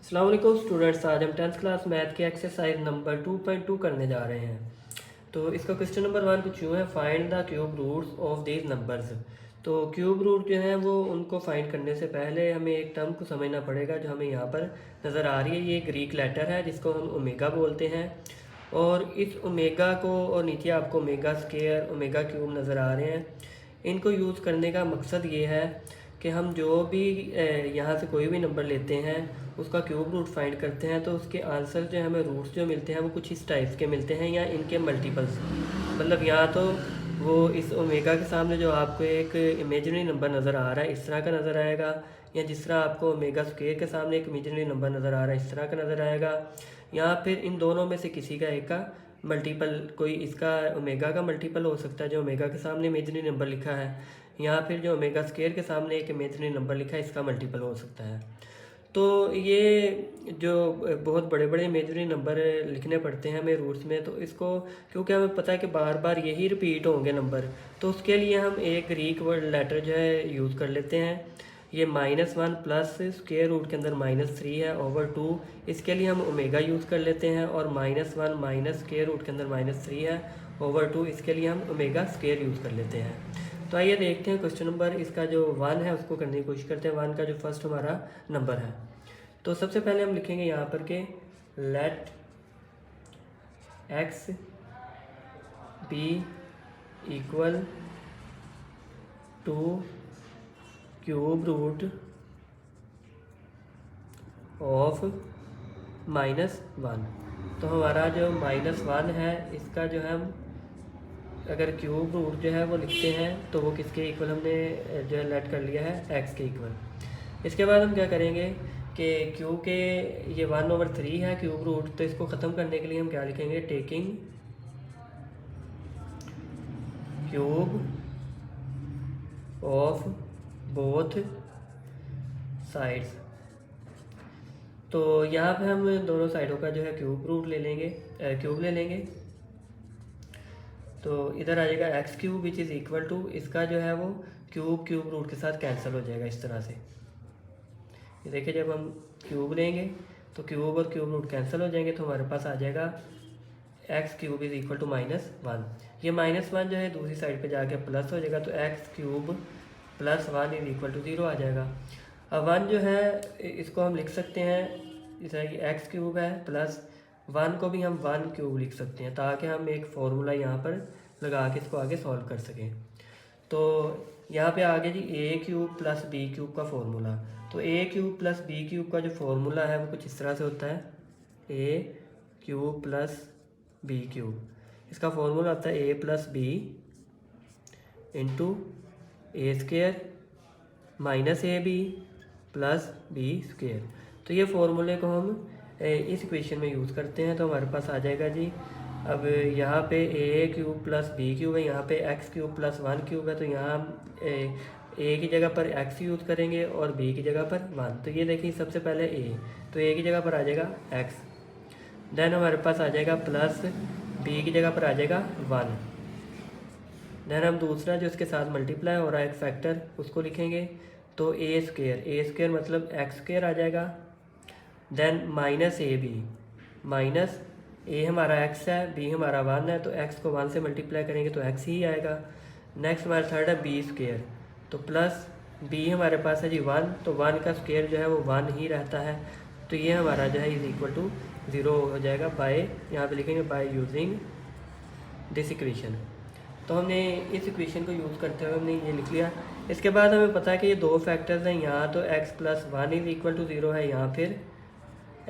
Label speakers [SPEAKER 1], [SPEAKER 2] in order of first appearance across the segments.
[SPEAKER 1] अस्सलाम वालेकुम स्टूडेंट्स, आज हम 10th क्लास मैथ के एक्सरसाइज नंबर 2.2 करने जा रहे हैं। तो इसका क्वेश्चन नंबर 1 कुछ यूँ है, find the cube roots of these numbers. तो क्यूब रूट जो है वो उनको फाइंड करने से पहले हमें एक टर्म को समझना पड़ेगा जो हमें यहाँ पर नज़र आ रही है। ये ग्रीक लेटर है जिसको हम ओमेगा बोलते हैं, और इस ओमेगा को और नीचे आपको ओमेगा स्केयर ओमेगा क्यूब नज़र आ रहे हैं। इनको यूज़ करने का मकसद ये है कि हम जो भी यहाँ से कोई भी नंबर लेते हैं उसका क्यूब रूट फाइंड करते हैं, तो उसके आंसर जो हमें रूट्स जो मिलते हैं वो कुछ इस टाइप के मिलते हैं या इनके मल्टीपल्स। मतलब यहाँ तो वो इस ओमेगा के सामने जो आपको एक इमेजिनरी नंबर नज़र आ रहा है इस तरह का नज़र आएगा, या जिस तरह आपको ओमेगा स्क्वायर के सामने एक इमेजिनरी नंबर नज़र आ रहा है इस तरह का नज़र आएगा। या फिर इन दोनों में से किसी का एक का मल्टीपल, कोई इसका ओमेगा का मल्टीपल हो सकता है जो ओमेगा के सामने इमेजिनरी नंबर लिखा है, या फिर जो ओमेगा स्क्वायर के सामने एक इमेजिनरी नंबर लिखा है इसका मल्टीपल हो सकता है। तो ये जो बहुत बड़े बड़े इमेजिनरी नंबर लिखने पड़ते हैं हमें रूट्स में, तो इसको क्योंकि हमें पता है कि बार बार यही रिपीट होंगे नंबर, तो उसके लिए हम एक ग्रीक वर्ड लेटर जो है यूज़ कर लेते हैं। ये -1 प्लस स्क्वायर रूट के अंदर -3 है ओवर 2, इसके लिए हम ओमेगा यूज़ कर लेते हैं। और -1 माइनस स्क्वायर रूट के अंदर -3 है ओवर 2, इसके लिए हम ओमेगा स्क्वायर यूज़ कर लेते हैं। तो आइए देखते हैं क्वेश्चन नंबर इसका जो 1 है उसको करने की कोशिश करते हैं। 1 का जो फर्स्ट हमारा नंबर है, तो सबसे पहले हम लिखेंगे यहाँ पर के let x be equal to cube root of -1। तो हमारा जो -1 है इसका जो है हम अगर क्यूब रूट जो है वो लिखते हैं तो वो किसके इक्वल हमने जो है लेट कर लिया है x के इक्वल। इसके बाद हम क्या करेंगे कि क्योंकि ये 1/3 है क्यूब रूट, तो इसको ख़त्म करने के लिए हम क्या लिखेंगे, taking cube of both sides. तो यहाँ पे हम दोनों साइडों का जो है क्यूब रूट ले लेंगे, क्यूब ले लेंगे। तो इधर आ जाएगा x cube which is equal to, इसका जो है वो क्यूब रूट के साथ कैंसिल हो जाएगा इस तरह से। ये देखिए जब हम क्यूब लेंगे तो क्यूब और क्यूब रूट कैंसिल हो जाएंगे, तो हमारे पास आ जाएगा x cube is equal to -1। ये -1 जो है दूसरी साइड पे जाके प्लस हो जाएगा, तो x cube plus 1 is equal to 0 आ जाएगा। अब 1 जो है इसको हम लिख सकते हैं जैसा कि एक्स क्यूब है, प्लस 1 को भी हम 1 क्यूब लिख सकते हैं, ताकि हम एक फार्मूला यहाँ पर लगा के इसको आगे सॉल्व कर सकें। तो यहाँ पे आगे जी ए क्यूब प्लस बी क्यूब का फॉर्मूला। तो ए क्यूब प्लस बी क्यूब का जो फॉर्मूला है वो कुछ इस तरह से होता है, a cube plus b cube, इसका फॉर्मूला होता है a plus b into a square minus A b plus b square. तो ये फॉर्मूले को हम इस इक्वेशन में यूज़ करते हैं, तो हमारे पास आ जाएगा जी। अब यहाँ पे ए क्यूब प्लस बी क्यूब है, यहाँ पे एक्स क्यूब प्लस 1 क्यूब है, तो यहाँ हम ए की जगह पर एक्स यूज़ करेंगे और बी की जगह पर 1। तो ये देखिए सबसे पहले ए, तो ए की जगह पर आ जाएगा एक्स, देन हमारे पास आ जाएगा प्लस बी की जगह पर आ जाएगा 1, देन हम दूसरा जो इसके साथ मल्टीप्लाई हो रहा है एक फैक्टर उसको लिखेंगे, तो ए स्क्वेयर मतलब एक्स स्क्वेयर आ जाएगा, then minus A b, minus a हमारा एक्स है बी हमारा 1 है, तो एक्स को 1 से मल्टीप्लाई करेंगे तो एक्स ही आएगा। नेक्स्ट हमारा थर्ड है बी स्क्वेयर, तो प्लस बी हमारे पास है जी 1, तो 1 का स्क्वेयर जो है वो 1 ही रहता है, तो ये हमारा जो है इज इक्वल टू 0 हो जाएगा बाय, यहाँ पे लिखेंगे बाय यूजिंग दिस इक्वेशन। तो हमने इस इक्वेशन को यूज़ करते हुए हमने ये लिख लिया। इसके बाद हमें पता है कि ये दो फैक्टर्स हैं, यहाँ तो x plus 1 is equal to 0 है, यहाँ फिर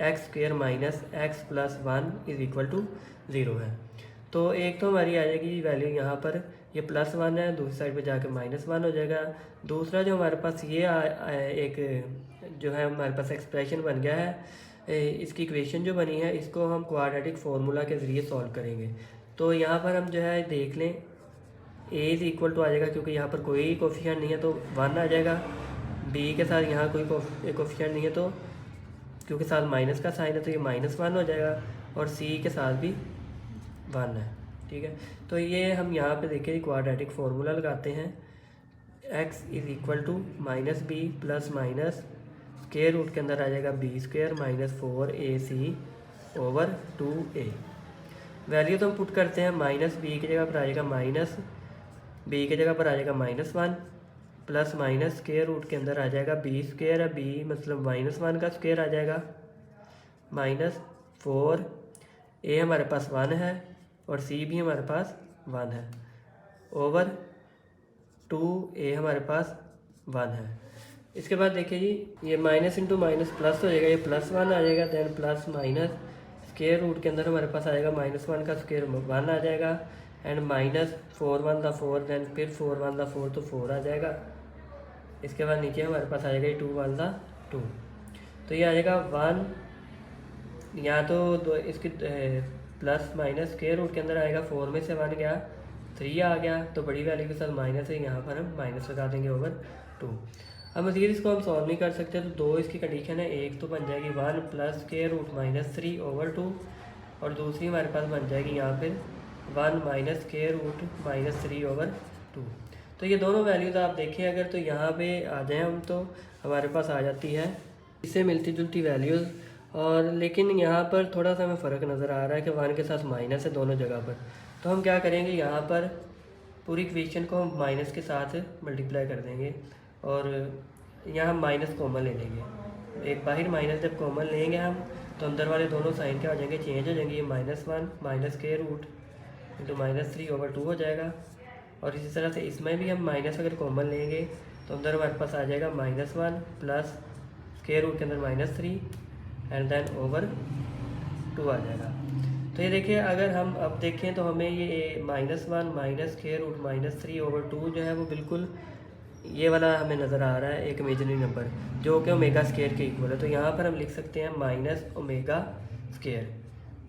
[SPEAKER 1] x square minus x plus 1 is equal to 0 है। तो एक तो हमारी आ जाएगी वैल्यू यहाँ पर ये +1 है, दूसरी साइड पे जाके -1 हो जाएगा। दूसरा जो हमारे पास ये एक जो है हमारे पास एक्सप्रेशन बन गया है, इसकी इक्वेशन जो बनी है इसको हम क्वाड्रेटिक फार्मूला के ज़रिए सॉल्व करेंगे। तो यहाँ पर हम जो है देख लें ए इज़ इक्वल टू आ जाएगा, क्योंकि यहाँ पर कोई कोफिशिएंट नहीं है तो 1 आ जाएगा, बी के साथ यहाँ कोई कोफिशिएंट नहीं है तो क्योंकि साथ माइनस का साइन है तो ये -1 हो जाएगा, और सी के साथ भी 1 है, ठीक है। तो ये हम यहाँ पे देखिए क्वाड्रेटिक फार्मूला लगाते हैं, x is equal to -b plus minus square root के अंदर आ जाएगा b square minus 4ac over 2a। Value तो हम पुट करते हैं, माइनस बी की जगह पर आ जाएगा माइनस बी की जगह पर आ जाएगा -1 प्लस माइनस स्क्वायर रूट के अंदर आ जाएगा बी स्क्वायर है, बी मतलब -1 का स्क्वायर आ जाएगा -4, ए हमारे पास 1 है और सी भी हमारे पास 1 है ओवर 2a हमारे पास 1 है। इसके बाद देखिए जी, ये माइनस इंटू माइनस प्लस हो जाएगा, ये +1 आ जाएगा, then plus minus square root के अंदर हमारे पास आएगा -1 का स्क्वायर 1 आ जाएगा एंड -4 1 दा 4, देन फिर 4 1 दा 4 तो 4 आ जाएगा। इसके बाद नीचे हमारे पास आ जाएगा 2 1 दा 2, तो ये आ जाएगा 1, या तो दो इसकी प्लस माइनस स्क्वायर रूट के अंदर आएगा, 4 में से 1 गया 3 आ गया, तो बड़ी वैल्यू के साथ माइनस है, यहाँ पर हम माइनस लगा देंगे ओवर 2। अब मज़ीद इसको हम सॉल्व नहीं कर सकते, तो दो इसकी कंडीशन है, एक तो बन जाएगी 1 प्लस स्क्वायर रूट -3 ओवर 2 और दूसरी हमारे पास बन जाएगी यहाँ पर 1 माइनस स्क्वायर रूट -3 ओवर 2। तो ये दोनों वैल्यूज़ आप देखें अगर, तो यहाँ पे आ जाएँ हम तो हमारे पास आ जाती है इससे मिलती जुलती वैल्यूज़, और लेकिन यहाँ पर थोड़ा सा हमें फ़र्क नज़र आ रहा है कि 1 के साथ माइनस है दोनों जगह पर। तो हम क्या करेंगे, यहाँ पर पूरी इक्वेशन को हम माइनस के साथ मल्टीप्लाई कर देंगे और यहाँ हम माइनस कॉमन ले लेंगे। एक बाहर माइनस जब कॉमन लेंगे हम तो अंदर वाले दोनों साइन क्या हो जाएंगे, चेंज हो जाएंगे। ये -1 minus square root into -3 over 2 हो जाएगा, और इसी तरह से इसमें भी हम माइनस अगर कॉमन लेंगे तो अंदर हमारे पास आ जाएगा -1 प्लस स्क्वायर रूट के अंदर -3 एंड देन ओवर 2 आ जाएगा। तो ये देखिए, अगर हम अब देखें तो हमें ये -1 माइनस स्क्वायर रूट -3 ओवर 2 जो है वो बिल्कुल ये वाला हमें नज़र आ रहा है, एक इमेजिनरी नंबर जो कि ओमेगा स्क्वायर के इक्वल है। तो यहाँ पर हम लिख सकते हैं माइनस ओमेगा स्क्वायर।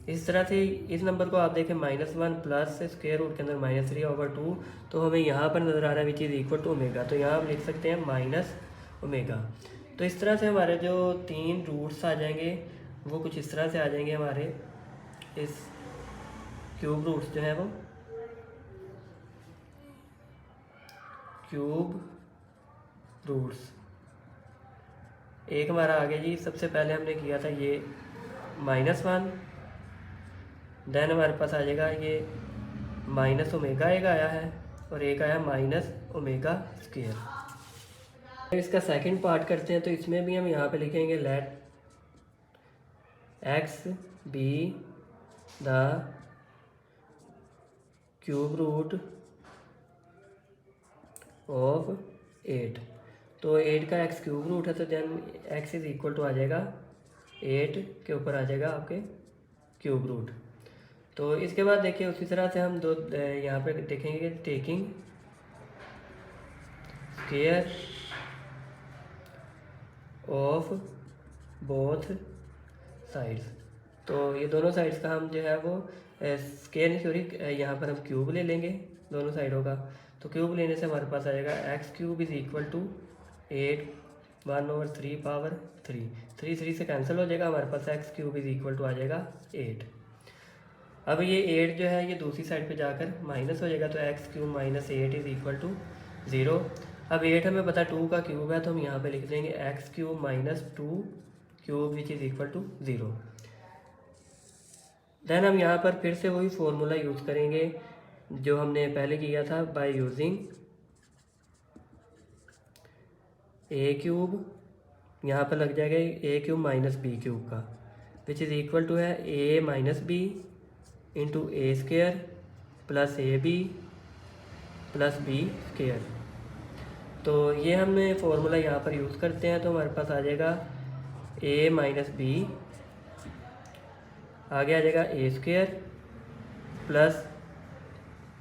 [SPEAKER 1] इस तरह से इस नंबर को आप देखें -1 प्लस स्क्वायर रूट के अंदर -3 ओवर 2, तो हमें यहाँ पर नज़र आ रहा है which is equal to omega, तो यहाँ हम लिख सकते हैं माइनस ओमेगा। तो इस तरह से हमारे जो 3 रूट्स आ जाएंगे वो कुछ इस तरह से आ जाएंगे हमारे, इस क्यूब रूट्स जो है वो क्यूब रूट्स। एक हमारा आ गया जी, सबसे पहले हमने किया था ये -1, देन हमारे पास आ जाएगा ये माइनस ओमेगा एक आया है और एक आया माइनस ओमेगा स्क्वायर। इसका सेकंड पार्ट करते हैं, तो इसमें भी हम यहाँ पे लिखेंगे let x be the cube root of 8। तो 8 का x क्यूब रूट है, तो then x is equal to आ जाएगा 8 के ऊपर आ जाएगा आपके क्यूब रूट। तो इसके बाद देखिए उसी तरह से हम दो यहाँ पे देखेंगे taking square of both sides. तो ये दोनों साइड्स का हम जो है वो स्क्वायर नहीं सॉरी, यहाँ पर हम क्यूब ले लेंगे दोनों साइडों का। तो क्यूब लेने से हमारे पास आ जाएगा x cube is equal to 8 1 over 3 power 3 3 से कैंसिल हो जाएगा, हमारे पास x cube is equal to आ जाएगा 8। अब ये 8 जो है ये दूसरी साइड पे जाकर माइनस हो जाएगा, तो x cube minus 8 is equal to 0। अब 8 हमें पता 2 का क्यूब है, तो हम यहाँ पे लिख देंगे x cube minus 2 cube which is equal to 0। Then हम यहाँ पर फिर से वही फॉर्मूला यूज़ करेंगे जो हमने पहले किया था, बाय यूजिंग ए क्यूब, यहाँ पर लग जाएगा a cube minus b cube का विच इज़ इक्वल टू है a minus b into a square plus a b plus b square. तो ये हमने फॉर्मूला यहाँ पर यूज़ करते हैं, तो हमारे पास आ जाएगा ए माइनस बी, आगे आ जाएगा ए स्क्वायर प्लस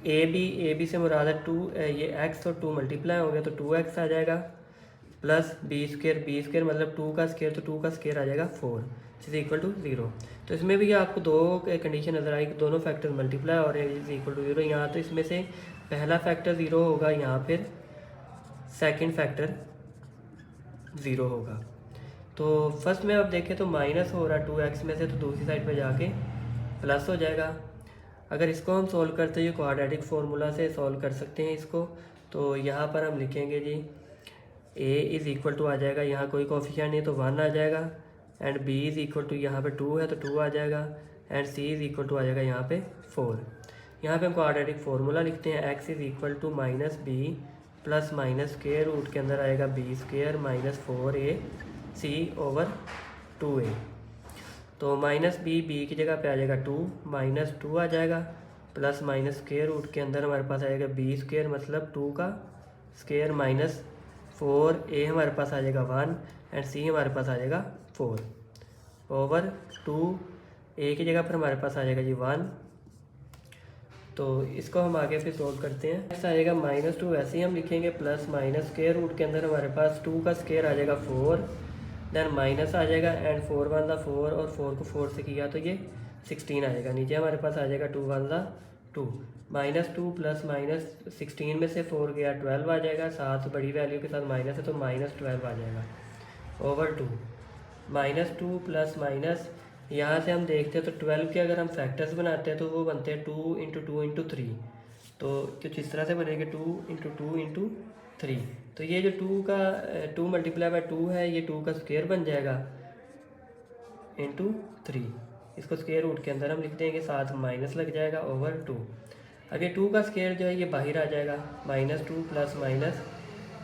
[SPEAKER 1] ए बी से मुराद है 2, ये एक्स और 2 मल्टीप्लाई हो गया तो 2x आ जाएगा, प्लस बी स्क्वायर मतलब 2 का स्क्वायर, तो 2 का स्क्वायर आ जाएगा 4 इज इक्वल टू 0। तो इसमें भी आपको दो कंडीशन नज़र आएगी, दोनों फैक्टर मल्टीप्लाई और इज इक्वल टू 0। यहाँ तो इसमें से पहला फैक्टर 0 होगा, यहाँ फिर सेकंड फैक्टर 0 होगा। तो फर्स्ट में आप देखें तो माइनस हो रहा है 2x में से, तो दूसरी साइड पे जाके प्लस हो जाएगा। अगर इसको हम सॉल्व करते हैं क्वाड्रेटिक फार्मूला से सॉल्व कर सकते हैं इसको। तो यहाँ पर हम लिखेंगे जी ए इज़ इक्वल टू आ जाएगा, यहाँ कोई कोफिशिएंट नहीं तो 1 आ जाएगा, and b is equal to यहाँ पे 2 है तो 2 आ जाएगा, and c is equal to आ जाएगा यहाँ पे 4। यहाँ पे हम क्वाड्रेटिक फार्मूला लिखते हैं, x is equal to minus b plus minus square root के अंदर आएगा b square minus 4a c over 2a। तो माइनस बी की जगह पे आ जाएगा 2 माइनस 2 आ जाएगा, प्लस माइनस स्क्वायर रूट के अंदर हमारे पास आएगा बी स्क्वायर मतलब 2 का स्क्वायर माइनस 4a हमारे पास आ जाएगा 1 एंड सी हमारे पास आ जाएगा 4 ओवर 2a की जगह पर हमारे पास आ जाएगा जी 1। तो इसको हम आगे फिर सोल्व करते हैं। नेक्स्ट आ जाएगा -2, वैसे ही हम लिखेंगे प्लस माइनस स्क्वायर रूट के अंदर हमारे पास 2 का स्क्वायर आ जाएगा 4, देन माइनस आ जाएगा एंड 4 1 दा 4 और 4 को 4 से किया तो ये 16 आ जाएगा। नीचे हमारे पास आ जाएगा 2 1 दा 2, -2 प्लस माइनस 16 में से 4 गया 12 आ जाएगा, साथ बड़ी वैल्यू के साथ माइनस है तो -12 आ जाएगा ओवर 2। -2 प्लस माइनस यहाँ से हम देखते हैं तो 12 के अगर हम फैक्टर्स बनाते हैं तो वो बनते हैं 2 इंटू 2 इंटू 3, तो कुछ इस तरह से बनेंगे 2 इंटू 2 इंटू 3। तो ये जो 2 का 2 मल्टीप्लाई बाय 2 है ये 2 का स्क्वायर बन जाएगा इंटू 3। इसको स्क्वायर रूट के अंदर हम लिख देंगे, साथ माइनस लग जाएगा ओवर 2। अब ये 2 का स्क्वायर जो है ये बाहर आ जाएगा, -2 प्लस माइनस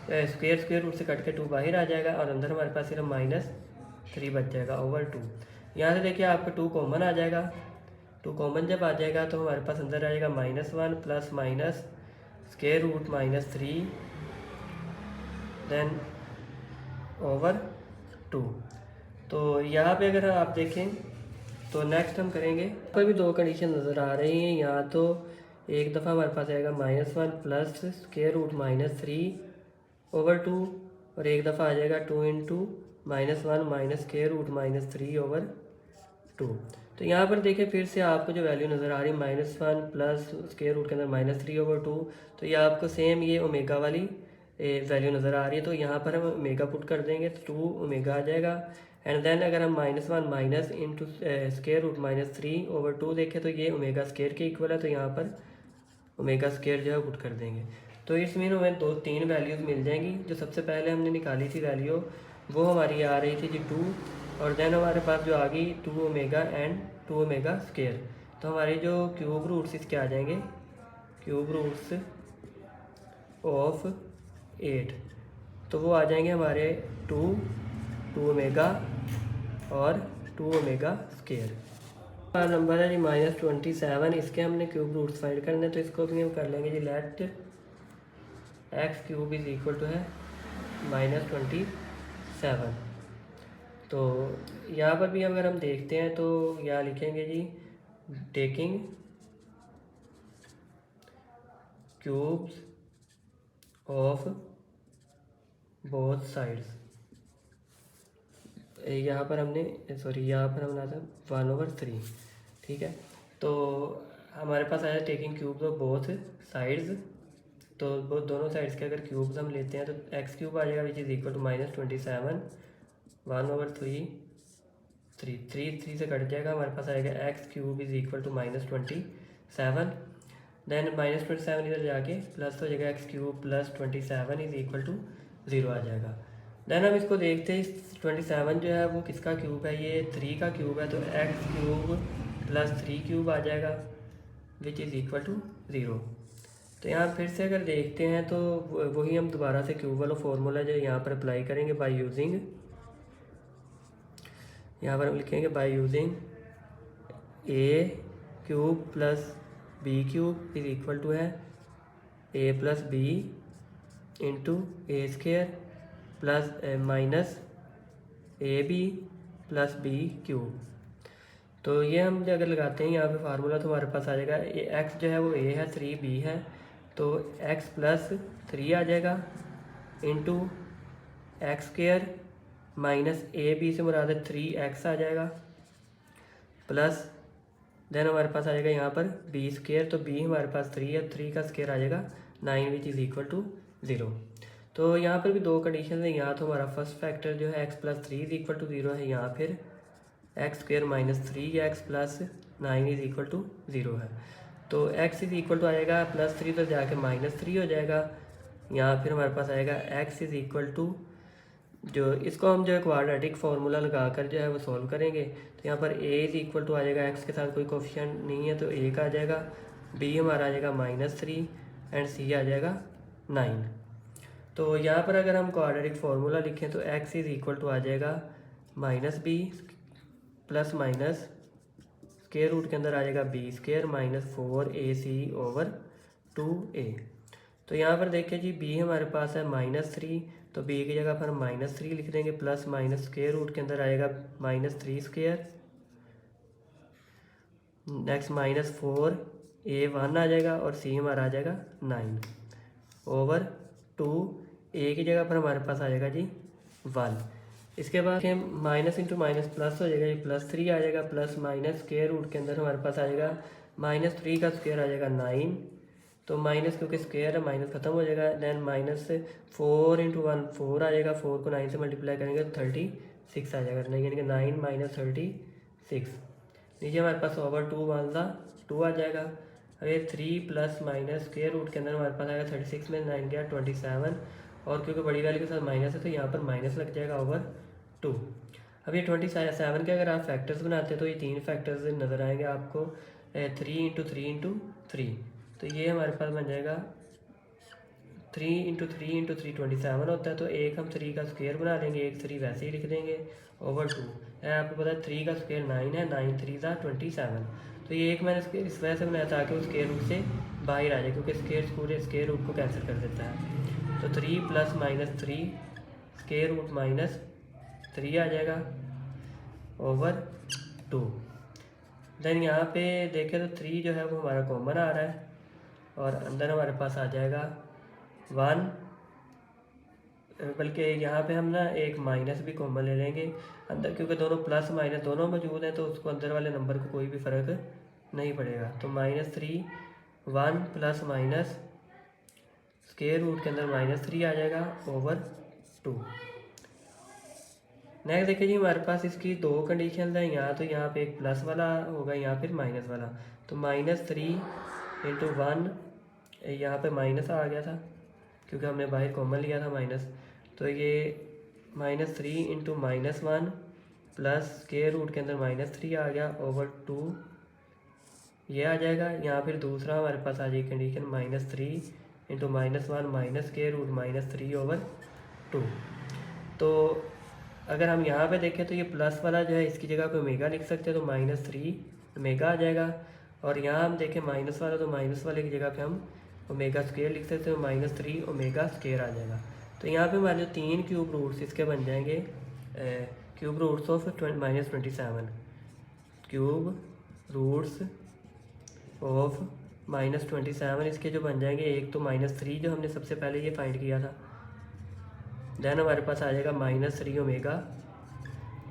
[SPEAKER 1] स्क्वायर रूट से कट के 2 बाहर आ जाएगा और अंदर हमारे पास सिर्फ -3 बच जाएगा ओवर 2। यहाँ से देखिए आपका 2 कॉमन आ जाएगा, 2 कॉमन जब आ जाएगा तो हमारे पास अंदर आएगा -1 plus minus square root -3 then over 2। तो यहाँ पे अगर आप देखें तो नेक्स्ट हम करेंगे, यहाँ पर भी 2 कंडीशन नज़र आ रही हैं। यहाँ तो एक दफ़ा हमारे पास आएगा -1 प्लस स्क्वायर रूट -3 ओवर 2 और एक दफ़ा आ जाएगा 2 into -1 minus square root -3 over 2। तो यहाँ पर देखिए फिर से आपको जो वैल्यू नज़र आ रही है -1 प्लस स्क्वायर रूट के अंदर -3 ओवर 2, तो ये आपको सेम ये ओमेगा वाली वैल्यू नज़र आ रही है। तो यहाँ पर हम ओमेगा पुट कर देंगे तो 2 ओमेगा आ जाएगा, एंड देन अगर हम -1 minus into square root -3 over 2 देखें तो ये ओमेगा स्क्वायर के इक्वल है, तो यहाँ पर ओमेगा स्क्वायर जो है पुट कर देंगे। तो इस मीन हमें 2-3 वैल्यूज़ मिल जाएंगी। जो सबसे पहले हमने निकाली थी वैल्यू वो हमारी आ रही थी जी 2, और देन हमारे पास जो आ गई 2 ओमेगा एंड 2 ओमेगा स्क्वायर। तो हमारे जो क्यूब रूट्स इसके आ जाएंगे क्यूब रूट्स ऑफ 8, तो वो आ जाएंगे हमारे 2 ओमेगा और 2 ओमेगा स्क्वायर। हमारा नंबर है जी -27, इसके हमने क्यूब रूट्स फाइंड करने, तो इसको भी हम कर लेंगे जी let x cube is equal to है -27। तो यहाँ पर भी अगर हम देखते हैं तो यहाँ लिखेंगे जी taking cubes of both sides, यहाँ पर हमने यहाँ पर हमने था 1/3, ठीक है। तो हमारे पास आया taking cubes of both sides, तो दोनों साइड्स के अगर क्यूब्स हम लेते हैं तो एक्स क्यूब आ जाएगा विच इज़ इक्वल टू -27 1/3 3 से कट जाएगा, हमारे पास आएगा x cube is equal to -27, then -27 इधर जाके प्लस हो जाएगा x cube plus 27 is equal to 0 आ जाएगा। देन हम इसको देखते हैं 27 जो है वो किसका क्यूब है, ये 3 का क्यूब है, तो एक्स क्यूब प्लस 3 क्यूब आ जाएगा विच इज़ इक्वल टू 0। तो यहाँ फिर से अगर देखते हैं तो वही हम दोबारा से क्यूब वाला फॉर्मूला जो यहाँ पर अप्लाई करेंगे बाय यूजिंग, यहाँ पर हम लिखेंगे by using a cube plus b cube is equal to है a plus b into a square plus minus A b plus b cube. तो ये हम जो अगर लगाते हैं यहाँ पे फार्मूला तो हमारे पास आ जाएगा एक्स जो है वो ए है 3b है, तो एक्स प्लस 3 आ जाएगा इंटू एक्स स्क्वायर माइनस ए बी से मुराद है 3x आ जाएगा प्लस देन हमारे पास आ जाएगा यहाँ पर बी स्क्वायर, तो बी हमारे पास 3 है, 3 का स्क्वायर आ जाएगा 9 विच इज़ इक्वल टू 0। तो यहाँ पर भी 2 कंडीशन है, यहाँ तो हमारा फर्स्ट फैक्टर जो है x plus 3 is equal to 0 है, यहाँ फिर x square minus 3x plus 9 is equal to 0 है। तो x इज़ इक्वल टू आएगा +3 तो जाके -3 हो जाएगा, यहाँ फिर हमारे पास आएगा x इज़ इक्वल टू जो इसको हम जो है क्वाड्रेटिक फार्मूला लगा कर जो है वो सॉल्व करेंगे। तो यहाँ पर ए इज़ इक्वल टू आ जाएगा, एक्स के साथ कोई कोफिशिएंट नहीं है तो ए का आ जाएगा, बी हमारा आ जाएगा -3 एंड सी आ जाएगा 9। तो यहाँ पर अगर हम क्वाड्रेटिक फार्मूला लिखें तो एक्स इज़ इक्वल टू आ जाएगा -b plus minus square root के अंदर आ जाएगा b² -4ac/2a। तो यहाँ पर देखिए जी b हमारे पास है -3, तो b की जगह पर हम -3 लिख देंगे, प्लस माइनस स्क्वायर रूट के अंदर आएगा -3², नेक्स्ट -4a1 आ जाएगा और c हमारा आ जाएगा 9/2। a की जगह पर हमारे पास आ जाएगा जी 1। इसके बाद माइनस इंटू माइनस प्लस हो जाएगा, ये +3 आ जाएगा, प्लस माइनस स्क्वायर रूट के अंदर हमारे पास आ जाएगा -3 का स्क्वायर आ जाएगा 9, तो माइनस क्योंकि स्क्वायर है माइनस खत्म हो जाएगा। देन -4 × 1 4 आ जाएगा, 4 को 9 से मल्टीप्लाई करेंगे तो 36 आ जाएगा, नहीं यानी कि 9 - 36। नीचे हमारे पास /2 1 2 आ जाएगा। अगर 3 प्लस माइनस स्क्वायर रूट के अंदर हमारे पास आएगा 36 में 9 गया 27, और क्योंकि बड़ी वैल्यू के साथ माइनस है तो यहाँ पर माइनस लग जाएगा /2। अब ये 27 के अगर आप फैक्टर्स बनाते हैं तो ये 3 फैक्टर्स नज़र आएंगे आपको, 3 × 3 × 3। तो ये हमारे पास बन जाएगा 3 × 3 × 3 27 होता है, तो एक हम 3 का स्क्वायर बना लेंगे, एक 3 वैसे ही लिख देंगे /2। आपको पता है 3 का स्क्वायर 9 है, 9 3 27। तो ये एक मैंने इस वजह से बनाया ताकि वो स्क्वायर रूट से बाहर आ जाए, क्योंकि स्क्वायर पूरे स्क्वायर रूट को कैंसिल कर देता है। तो 3 + -3 स्क्वायर रूट -3 आ जाएगा /2। देन यहाँ पे देखें तो 3 जो है वो हमारा कॉमन आ रहा है और अंदर हमारे पास आ जाएगा 1, बल्कि यहाँ पे हम ना एक माइनस भी कॉमन ले लेंगे अंदर, क्योंकि दोनों प्लस माइनस दोनों मौजूद हैं तो उसको अंदर वाले नंबर को कोई भी फ़र्क नहीं पड़ेगा। तो -3 1 प्लस माइनस स्क्वायर रूट के अंदर -3 आ जाएगा /2। नेक्स्ट देखिए जी हमारे पास इसकी 2 कंडीशन है यहाँ, तो यहाँ पे एक प्लस वाला होगा, यहाँ फिर माइनस वाला। तो -3 × 1 यहाँ पे माइनस आ गया था क्योंकि हमने बाहर कॉमन लिया था माइनस, तो ये -3 × -1 प्लस स्क्वायर रूट के अंदर -3 आ गया /2 ये आ जाएगा। यहाँ फिर दूसरा हमारे पास आ जाएगी कंडीशन -3 × -1 माइनस स्क्वायर रूट -3/2। तो अगर हम यहाँ पे देखें तो ये प्लस वाला जो है इसकी जगह पे ओमेगा लिख सकते हैं, तो -3 ओमेगा आ जाएगा। और यहाँ हम देखें माइनस वाला, तो माइनस वाले की जगह पे हम ओमेगा स्क्वायर लिख सकते हैं, -3 ओमेगा स्क्वायर आ जाएगा। तो यहाँ पे हमारे जो 3 क्यूब रूट्स इसके बन जाएंगे cube roots of -27, cube roots of -27 इसके जो बन जाएंगे, एक तो -3 जो हमने सबसे पहले ये फाइंड किया था, देन हमारे पास आ जाएगा -3 ओमेगा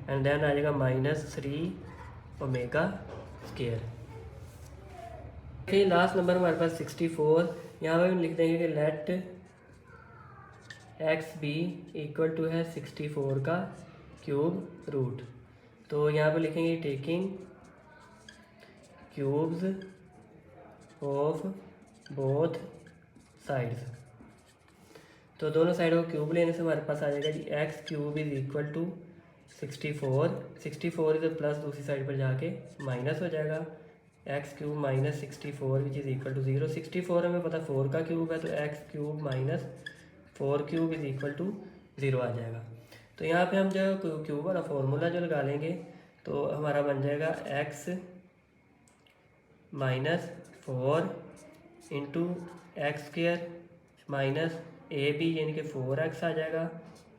[SPEAKER 1] एंड देन आ जाएगा -3 ओमेगा स्क्वायर। फिर लास्ट नंबर हमारे पास 64, यहाँ पर हम लिख देंगे कि let x be equal to है 64 का क्यूब रूट। तो यहाँ पर लिखेंगे taking cubes of both sides. तो दोनों साइडों को क्यूब लेने से हमारे पास आ जाएगा जी x³ is equal to 64 is plus दूसरी साइड पर जाके माइनस हो जाएगा, x³ - 64 which is equal to 0। 64 हमें पता 4 का क्यूब है, तो x³ - 4³ इज़ इक्वल टू 0 आ जाएगा। तो यहाँ पे हम जो क्यूब वाला फार्मूला जो लगा लेंगे तो हमारा बन जाएगा x - 4 into x² minus AB यानी कि 4x आ जाएगा,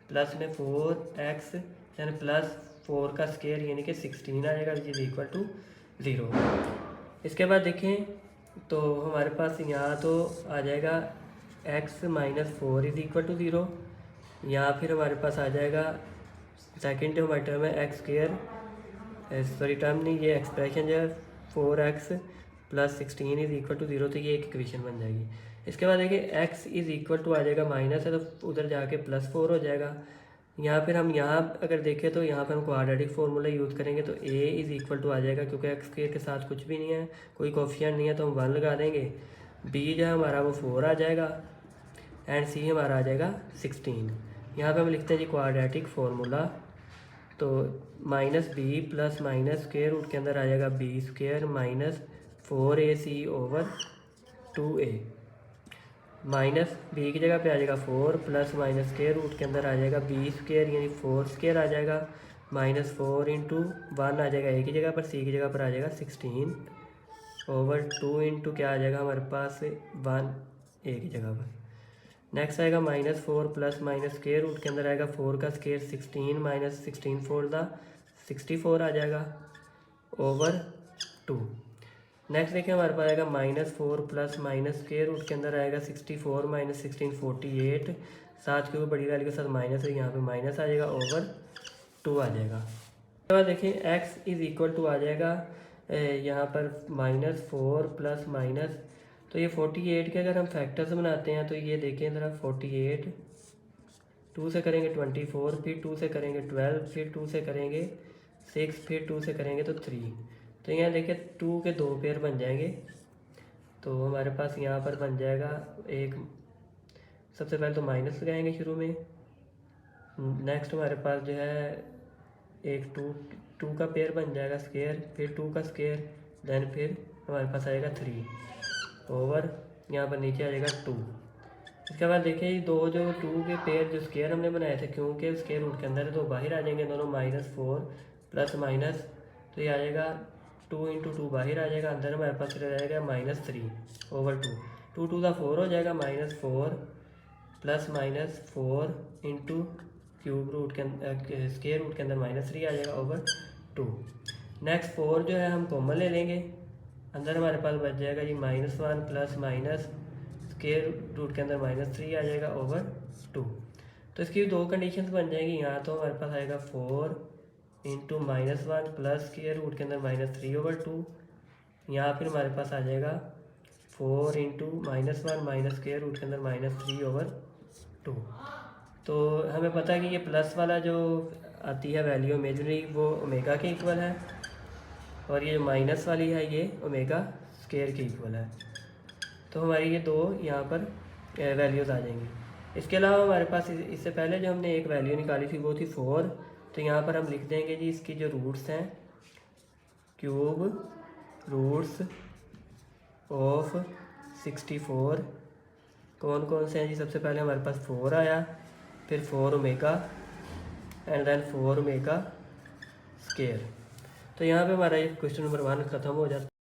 [SPEAKER 1] प्लस में 4x यानी प्लस 4 का स्क्वायर यानी कि 16 आ जाएगा विच इज़ इक्वल टू 0। इसके बाद देखें तो हमारे पास यहाँ तो आ जाएगा x - 4 इज़ इक्वल टू 0, यहाँ फिर हमारे पास आ जाएगा सेकेंड जो हमारी टर्म है टर्म नहीं, ये एक्सप्रेशन जो है 4x + 16 इज़ इक्वल टू 0, तो ये एक इक्वेशन बन जाएगी। इसके बाद देखिए x इज़ इक्वल टू आ जाएगा माइनस है तो उधर जाके +4 हो जाएगा। यहाँ फिर हम यहाँ अगर देखें तो यहाँ पर हम क्वाड्रेटिक फार्मूला यूज़ करेंगे, तो a इज़ इक्वल टू आ जाएगा क्योंकि x² के साथ कुछ भी नहीं है, कोई कोफिशिएंट नहीं है, तो हम 1 लगा देंगे। b जो है हमारा वो 4 आ जाएगा एंड c हमारा आ जाएगा 16। यहाँ पे हम लिखते हैं जी क्वाड्रेटिक फार्मूला। तो minus b plus minus square root के अंदर आ जाएगा b square minus 4ac over 2a, minus b की जगह पे आ जाएगा 4 प्लस माइनस स्क्वायर रूट के अंदर आ जाएगा बी स्क्वायर यानी 4 स्क्वायर आ जाएगा माइनस 4 इंटू 1 आ जाएगा ए की जगह पर, सी की जगह पर आ जाएगा 16 ओवर 2 इंटू क्या आ जाएगा हमारे पास 1 ए की जगह पर। नेक्स्ट आएगा minus 4 plus minus square root के अंदर आएगा 4 का स्क्वायर 16 माइनस 16 4 दा 64 आ जाएगा ओवर 2। नेक्स्ट देखिए हमारे पास आएगा minus 4 plus minus square root के अंदर आएगा 64 माइनस 16 48, साथ के बड़ी वैल्यू के साथ माइनस है, यहाँ पे माइनस आ जाएगा ओवर 2 आ जाएगा। उसके बाद देखिए x इज़ इक्वल टू आ जाएगा यहाँ पर माइनस 4 प्लस माइनस, तो ये 48 के अगर हम फैक्टर्स बनाते हैं तो ये देखें ज़रा 48, 2 से करेंगे 24, फिर 2 से करेंगे 12, फिर 2 से करेंगे 6, फिर 2 से करेंगे तो 3। तो यहाँ देखिए 2 के 2 पेयर बन जाएंगे। तो हमारे पास यहाँ पर बन जाएगा एक, सबसे पहले तो माइनस लगाएंगे शुरू में, नेक्स्ट हमारे पास जो है एक 2 का पेयर बन जाएगा स्क्वायर, फिर 2 का स्क्वायर, देन फिर हमारे पास आएगा 3 ओवर यहाँ पर नीचे आ जाएगा 2। इसके बाद देखिए ये दो जो 2 के पेयर जो स्क्वायर हमने बनाए थे, क्योंकि स्क्वायर रूट के अंदर है तो बाहर आ जाएंगे दोनों, माइनस 4 प्लस माइनस, तो ये आ जाएगा 2 इंटू 2 बाहर आ जाएगा, अंदर हमारे पास रह जाएगा माइनस 3 ओवर 2, 2 2 का 4 हो जाएगा, minus 4 plus minus 4 into cube root के अंदर स्क्वायर रूट के अंदर माइनस 3 आ जाएगा ओवर 2। नेक्स्ट 4 जो है हम कॉमन ले लेंगे, अंदर हमारे पास बच जाएगा जी minus 1 plus minus square root के अंदर माइनस 3 आ जाएगा ओवर 2। तो इसकी दो कंडीशंस बन जाएंगी, यहाँ तो हमारे पास आएगा 4 into minus 1 plus square root के अंदर माइनस 3 ओवर 2, यहाँ फिर हमारे पास आ जाएगा 4 into minus 1 minus square root के अंदर माइनस 3 ओवर 2। तो हमें पता है कि ये प्लस वाला जो आती है वैल्यू इमेजनरी वो ओमेगा के इक्वल है, और ये जो माइनस वाली है ये ओमेगा स्क्वायर के इक्वल है। तो हमारी ये दो यहाँ पर वैल्यूज़ आ जाएंगी। इसके अलावा हमारे पास इससे पहले जो हमने एक वैल्यू निकाली थी वो थी 4, तो यहाँ पर हम लिख देंगे जी इसकी जो रूट्स हैं, क्यूब रूट्स ऑफ 64 कौन कौन से हैं जी। सबसे पहले हमारे पास 4 आया, फिर 4 omega and then 4 omega square. तो यहाँ पे हमारा ये क्वेश्चन नंबर 1 ख़त्म हो जाता है।